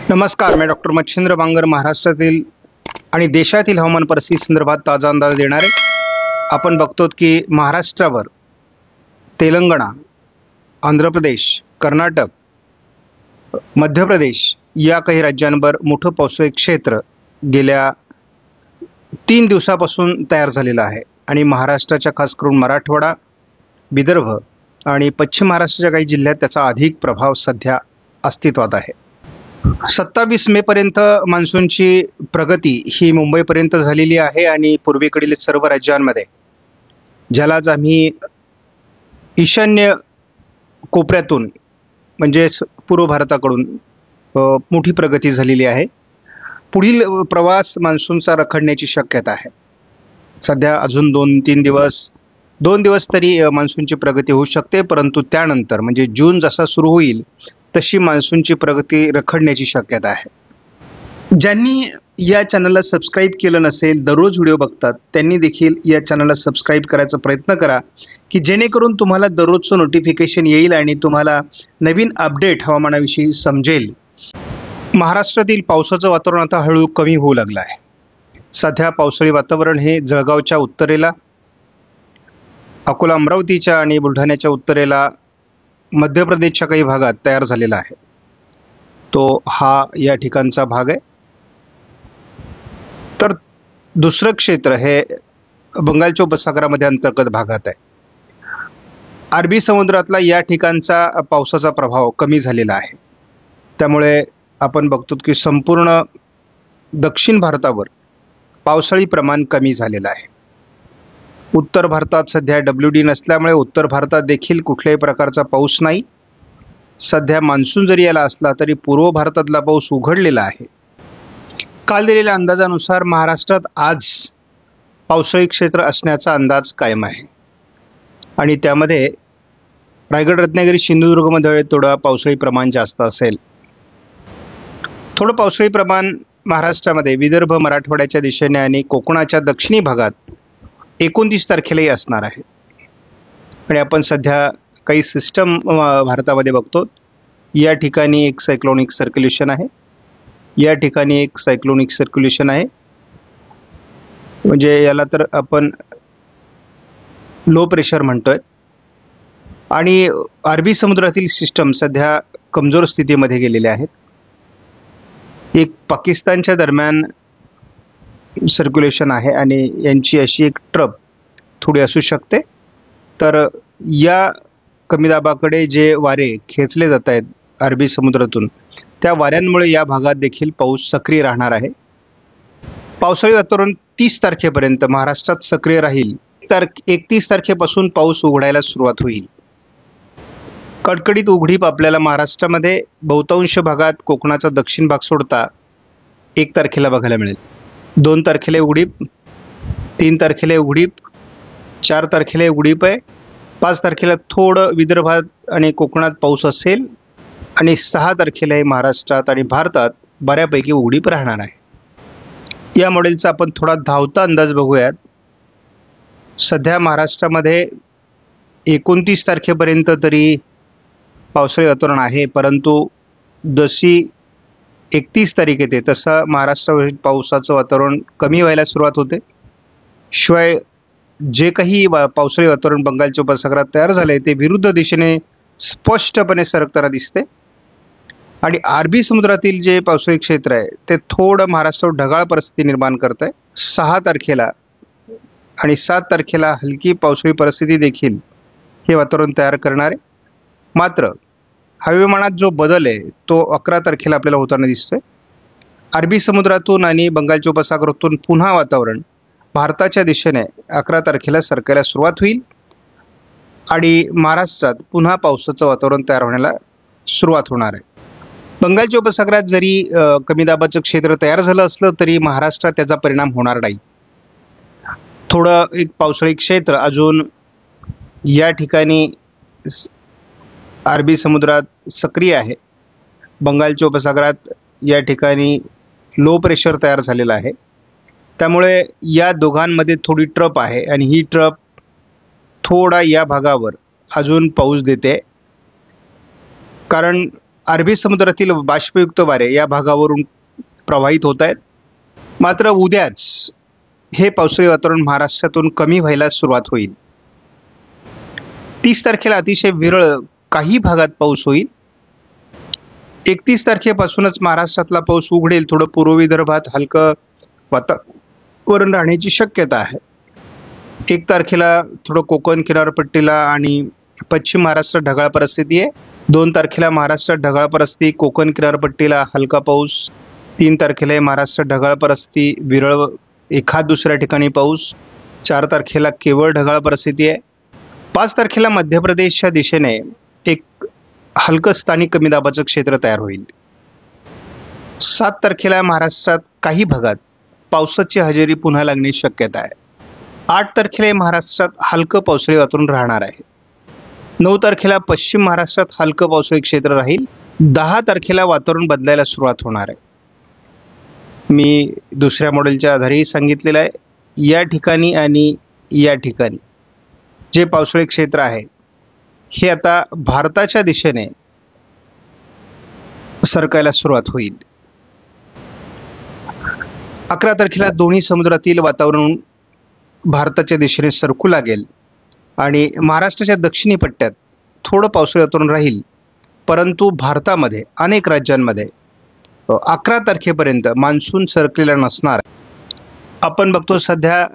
नमस्कार, मैं डॉक्टर मच्छिंद्र बांगर महाराष्ट्रातील आणि देशातील हवामान परिस्थिती संदर्भात ताजा अंदाज देणार आहे। आपण बघतो की महाराष्ट्रावर तेलंगणा, आंध्र प्रदेश, कर्नाटक, मध्य प्रदेश या काही राज्यांवर मोठं पावसाळी क्षेत्र गेल्या 3 दिवसापासून तयार झालेलं आहे आणि महाराष्ट्राच्या खास करून मराठवाडा, विदर्भ आणि पश्चिम महाराष्ट्राच्या काही जिल्ह्यात त्याचा अधिक प्रभाव सध्या अस्तित्वात आहे। 27 मे पर्यंत मान्सूनची प्रगती ही मुंबईपर्यंत झालेली आहे आणि पूर्वेकडील सर्व राज्यांमध्ये ज्यालाच आम्ही ईशान्य कोपऱ्यातून म्हणजेच पूर्व भारताकडून मोठी प्रगती झालेली आहे। पुढील प्रवास मान्सूनचा रखडण्याची शक्यता आहे। सध्या अजून 2 दिवस तरी मान्सूनची प्रगती होऊ शकते, परंतु त्यानंतर म्हणजे जून जसा सुरू होईल तशी मान्सूनची प्रगती रखडण्याची शक्यता आहे। ज्यांनी या चॅनलला सबस्क्राईब केलं नसेल, दररोज व्हिडिओ बघतात, त्यांनी देखील या चॅनलला सबस्क्राईब करायचा प्रयत्न करा की जेणेकरून तुम्हाला दररोजचं नोटिफिकेशन येईल आणि तुम्हाला नवीन अपडेट हवामानाविषयी समजेल। महाराष्ट्रातील पावसाचं वातावरण आता हळूहळू कमी होऊ लागलं आहे। सध्या पावसाळी वातावरण हे जळगावच्या उत्तरेला, अकोला अमरावतीच्या आणि बुलढाण्याच्या उत्तरेला, मध्य प्रदेशच्या काही भागात तयार झालेला आहे। तो हा या ठिकाणचा भाग आहे। तर दुसरं क्षेत्र हे बंगालच्या उपसागरामध्ये अंतर्गत भागात आहे। अरबी समुद्रातला या ठिकाणचा पावसाचा प्रभाव कमी झालेला आहे। त्यामुळे आपण बघतो की संपूर्ण दक्षिण भारतावर पावसाळी प्रमाण कमी झालेलं आहे। उत्तर भारतात सध्या WD नसल्यामुळे उत्तर भारतात देखील कुठल्याही प्रकारचा पाऊस नाही। सध्या मान्सून जरी आला असला तरी पूर्व भारतातला पाऊस उघडलेला आहे। काल दिलेल्या अंदाजानुसार महाराष्ट्रात आज पावसाळी क्षेत्र असण्याचा अंदाज कायम आहे आणि त्यामध्ये रायगड, रत्नागिरी, सिंधुदुर्गमध्ये थोडं पावसाळी प्रमाण जास्त असेल। थोडं पावसाळी प्रमाण महाराष्ट्रामध्ये विदर्भ, मराठवाड्याच्या दिशेने आणि कोकणाच्या दक्षिणी भागात 29 तारखेलाही असणार आहे। आणि आपण सध्या काही सिस्टम भारतामध्ये बघतो। या ठिकाणी एक सायक्लोनिक सर्क्युलेशन आहे, या ठिकाणी एक सायक्लोनिक सर्क्युलेशन आहे, म्हणजे याला तर आपण लो प्रेशर म्हणतोय। आणि अरबी समुद्रातील सिस्टम सध्या कमजोर स्थितीमध्ये गेलेले आहेत। एक पाकिस्तानच्या दरम्यान सर्क्युलेशन आहे आणि यांची अशी एक ट्रप थोडी असू शकते। तर या कमी दाबाकडे जे वारे खेचले जात आहेत अरबी समुद्रातून, त्या वाऱ्यांमुळे या भागात देखील पाऊस सक्रिय राहणार आहे। पावसाळी वातावरण 30 तारखेपर्यंत महाराष्ट्रात सक्रिय राहील। 31 तारखेपासून पाऊस उघडायला सुरुवात होईल। कडकडीत उघडीप आपल्याला महाराष्ट्रामध्ये बहुतांश भागात, कोकणाचा दक्षिण भाग सोडता 1 तारखेला बघायला मिळेल। 2 तारखेला उघडीप, 3 तारखेला उघडीप, 4 तारखेला उघडीप आहे, 5 तारखेला थोडं विदर्भात आणि कोकणात पाऊस असेल आणि 6 तारखेला महाराष्ट्रात आणि भारतात बऱ्यापैकी उघडीप राहणार आहे। या मॉडेलचा आपण थोडा धावता अंदाज बघूयात। सध्या महाराष्ट्रामध्ये 29 तारखेपर्यंत तरी पावसाळी वातावरण आहे, परंतु जशी 31 तारीख येते तसं महाराष्ट्रावरील पावसाचं वातावरण कमी व्हायला सुरुवात होते। शिवाय जे काही पावसाळी वातावरण बंगालच्या उपसागरात तयार झाले ते विरुद्ध दिशेने स्पष्टपणे सरकताना दिसते आणि अरबी समुद्रातील जे पावसाळी क्षेत्र आहे ते थोडं महाराष्ट्रावर ढगाळ परिस्थिती निर्माण करत आहे। 6 तारखेला आणि 7 तारखेला हलकी पावसाळी परिस्थिती देखील हे वातावरण तयार करणार आहे। मात्र हवामानात जो बदल आहे तो 11 तारखेला आपल्याला होताना दिसतोय। अरबी समुद्रातून आणि बंगालच्या उपसागरातून पुन्हा वातावरण भारताच्या दिशेने 11 तारखेला सरकायला सुरुवात होईल आणि महाराष्ट्रात पुन्हा पावसाचं वातावरण तयार होण्याला सुरुवात होणार आहे। बंगालच्या उपसागरात जरी कमी दाबाचं क्षेत्र तयार झालं असलं तरी महाराष्ट्रात त्याचा परिणाम होणार नाही। थोडं एक पावसाळी क्षेत्र अजून या ठिकाणी अरबी समुद्रात सक्रिय आहे। बंगालच्या उपसागरात या ठिकाणी लो प्रेशर तयार झालेलं आहे। त्यामुळे या दोघांमध्ये थोडी ट्रप आहे आणि ही ट्रप थोडा या भागावर अजून पाऊस देते। कारण अरबी समुद्रातील बाष्पयुक्त वारे या भागावरून प्रवाहित होत आहेत. मात्र उद्याच हे पावसाळी वातावरण महाराष्ट्रातून कमी व्हायला सुरुवात होईल. 30 तारखेला अतिशय विरळ काही भागात पाऊस होईल. 31 तारखेपासूनच महाराष्ट्रातला पाऊस उघडेल. थोडं पूर्व विदर्भात हलकं वातावरण राहण्याची शक्यता आहे. 1 तारखेला थोडं कोकण किनारपट्टीला आणि पश्चिम महाराष्ट्रात ढगाळ परिस्थिती आहे. 2 तारखेला महाराष्ट्रात ढगाळ परिस्थिती, कोकण किनारपट्टीला हलका पाऊस. 3 तारखेला महाराष्ट्रात ढगाळ परिस्थिती, विरळ एखाद दुसऱ्या ठिकाणी पाऊस. 4 तारखेला केवळ ढगाळ परिस्थिती आहे. 5 तारखेला मध्य प्रदेशच्या दिशेने एक हलकं स्थानिक कमी दाबाचं क्षेत्र तयार होईल. 7 तारखेला महाराष्ट्रात काही भागात पावसाची हजेरी पुन्हा लागण्याची शक्यता आहे. 8 तारखेला महाराष्ट्रात हलकं पावसाळी वातावरण राहणार आहे. 9 तारखेला पश्चिम महाराष्ट्रात हलकं पावसाळी क्षेत्र राहील. 10 तारखेला वातावरण बदलायला सुरुवात होणार आहे. मी दुसऱ्या मॉडेलच्या आधारेही सांगितलेलं आहे. या ठिकाणी आणि या ठिकाणी जे पावसाळी क्षेत्र आहे हे आता भारताच्या दिशेने सरकायला सुरुवात होईल. 11 तारखेला दोन्ही समुद्रातील वातावरण भारताच्या दिशेने सरकू लागेल आणि महाराष्ट्राच्या दक्षिणी पट्ट्यात थोडं पावसाळी वातावरण राहील. परंतु भारतामध्ये अनेक राज्यांमध्ये 11 तारखेपर्यंत मान्सून सरकलेला नसणार. आपण बघतो सध्या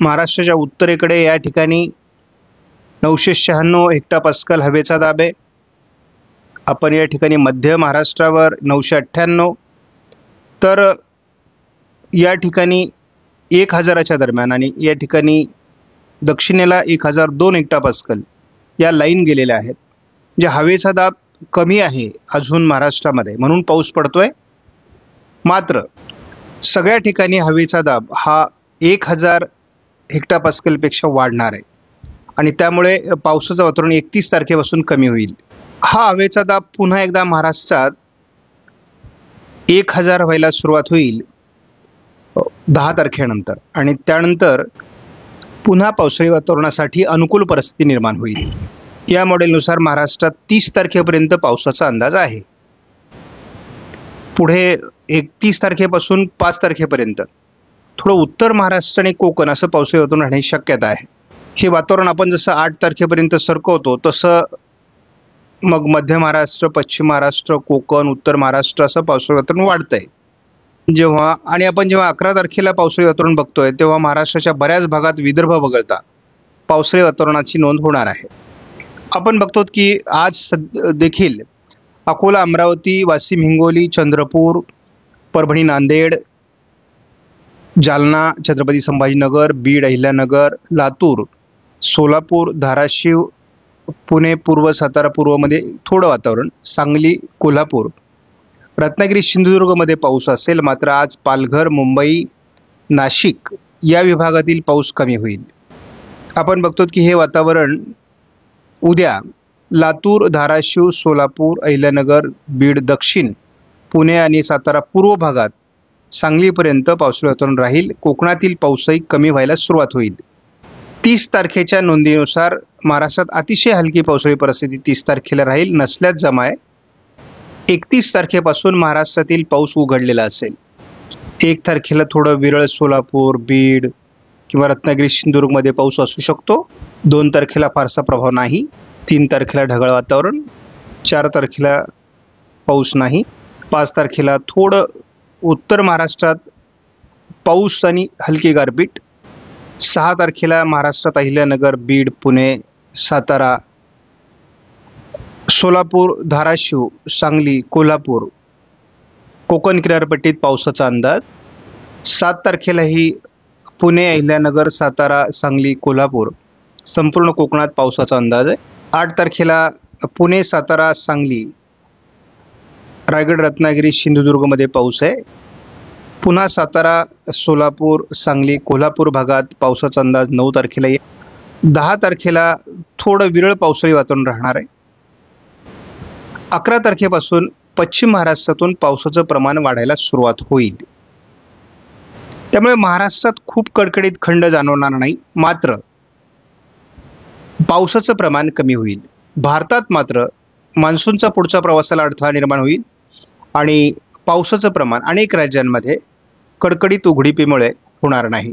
महाराष्ट्राच्या उत्तरेकडे या ठिकाणी 996 हेक्टोपास्कल हवेचा दाब आहे. आपण या ठिकाणी मध्य महाराष्ट्रावर 998, तर या ठिकाणी 1000च्या दरम्यान आणि या ठिकाणी दक्षिणेला 1002 हेक्टोपास्कल या लाईन गेलेल्या आहेत. जे हवेचा दाब कमी आहे अजून महाराष्ट्रामध्ये, म्हणून पाऊस पडतोय. मात्र सगळ्या ठिकाणी हवेचा दाब हा 1000 हेक्टोपास्कलपेक्षा वाढणार आहे आणि त्यामुळे पावसाचं वातावरण 31 तारखेपासून कमी होईल. हा हवेचा दाब पुन्हा एकदा महाराष्ट्रात 1000 व्हायला सुरुवात होईल 10 तारखेनंतर आणि त्यानंतर पुन्हा पावसाळी वातावरणासाठी अनुकूल परिस्थिती निर्माण होईल. या मॉडेलनुसार महाराष्ट्रात 30 तारखेपर्यंत पावसाचा अंदाज आहे. पुढे 31 तारखेपासून 5 तारखेपर्यंत थोडं उत्तर महाराष्ट्र आणि कोकण असं पावसाळी वातावरण राहण्याची शक्यता आहे. हे वातावरण आपण जसं 8 तारखेपर्यंत सरकवतो तसं मग मध्य महाराष्ट्र, पश्चिम महाराष्ट्र, कोकण, उत्तर महाराष्ट्र असं पावसाळी वातावरण वाढतंय. आपण जेव्हा 11 तारखेला पावसाळी वातावरण बघतोय तेव्हा महाराष्ट्राच्या बऱ्याच भागात विदर्भ वगळता पावसाळी वातावरणाची नोंद होणार आहे. आपण बघतो की आज देखील अकोला, अमरावती, वाशिम, हिंगोली, चंद्रपूर, परभणी, नांदेड, जालना, छत्रपती संभाजीनगर, बीड, अहिल्यानगर, लातूर, सोलापूर, धाराशिव, पुणे पूर्व, सातारा पूर्वमध्ये थोडं वातावरण, सांगली, कोल्हापूर, रत्नागिरी, सिंधुदुर्गमध्ये पाऊस असेल. मात्र आज पालघर, मुंबई, नाशिक या विभागातील पाऊस कमी होईल. आपण बघतो की हे वातावरण उद्या लातूर, धाराशिव, सोलापूर, अहिल्यानगर, बीड दक्षिण, पुणे आणि सातारा पूर्व भागात सांगलीपर्यंत पावसाळी वातावरण राहील. कोकणातील पाऊसही कमी व्हायला सुरुवात होईल. 30 तारखेच्या नोंदीनुसार महाराष्ट्रात अतिशय हलकी पावसाळी परिस्थिती 30 तारखेला राहील. नसल्यास जमा आहे. 31 तारखेपासून महाराष्ट्रातील पाऊस उघडलेला असेल. 1 तारखेला थोडं विरळ सोलापूर, बीड किंवा रत्नागिरी, सिंधुदुर्गमध्ये पाऊस असू शकतो. 2 तारखेला फारसा प्रभाव नाही. 3 तारखेला ढगाळ वातावरण. 4 तारखेला पाऊस नाही. 5 तारखेला थोडं उत्तर महाराष्ट्रात पाऊस आणि हलकी गारपीट. 6 तारखेला महाराष्ट्रात अहिल्यानगर, बीड, पुणे, सातारा, सोलापूर, धाराशिव, सांगली, कोल्हापूर, कोकण किनारपट्टीत पावसाचा अंदाज. 7 तारखेलाही पुणे, अहिल्यानगर, सातारा, सांगली, कोल्हापूर संपूर्ण कोकणात पावसाचा अंदाज आहे. 8 तारखेला पुणे, सातारा, सांगली, रायगड, रत्नागिरी, सिंधुदुर्गमध्ये पाऊस आहे. पुन्हा सातारा, सोलापूर, सांगली, कोल्हापूर भागात पावसाचा अंदाज 9 तारखेला येईल. 10 तारखेला थोडं विरळ पावसाळी वातावरण राहणार आहे. 11 तारखेपासून पश्चिम महाराष्ट्रातून पावसाचं प्रमाण वाढायला सुरुवात होईल. त्यामुळे महाराष्ट्रात खूप कडकडीत खंड जाणवणार नाही. मात्र पावसाचं प्रमाण कमी होईल. भारतात मात्र मान्सूनचा पुढचा प्रवासाला अडथळा निर्माण होईल आणि पावसाचं प्रमाण अनेक राज्यांमध्ये कडकडीत उघडीपीमुळे होणार नाही.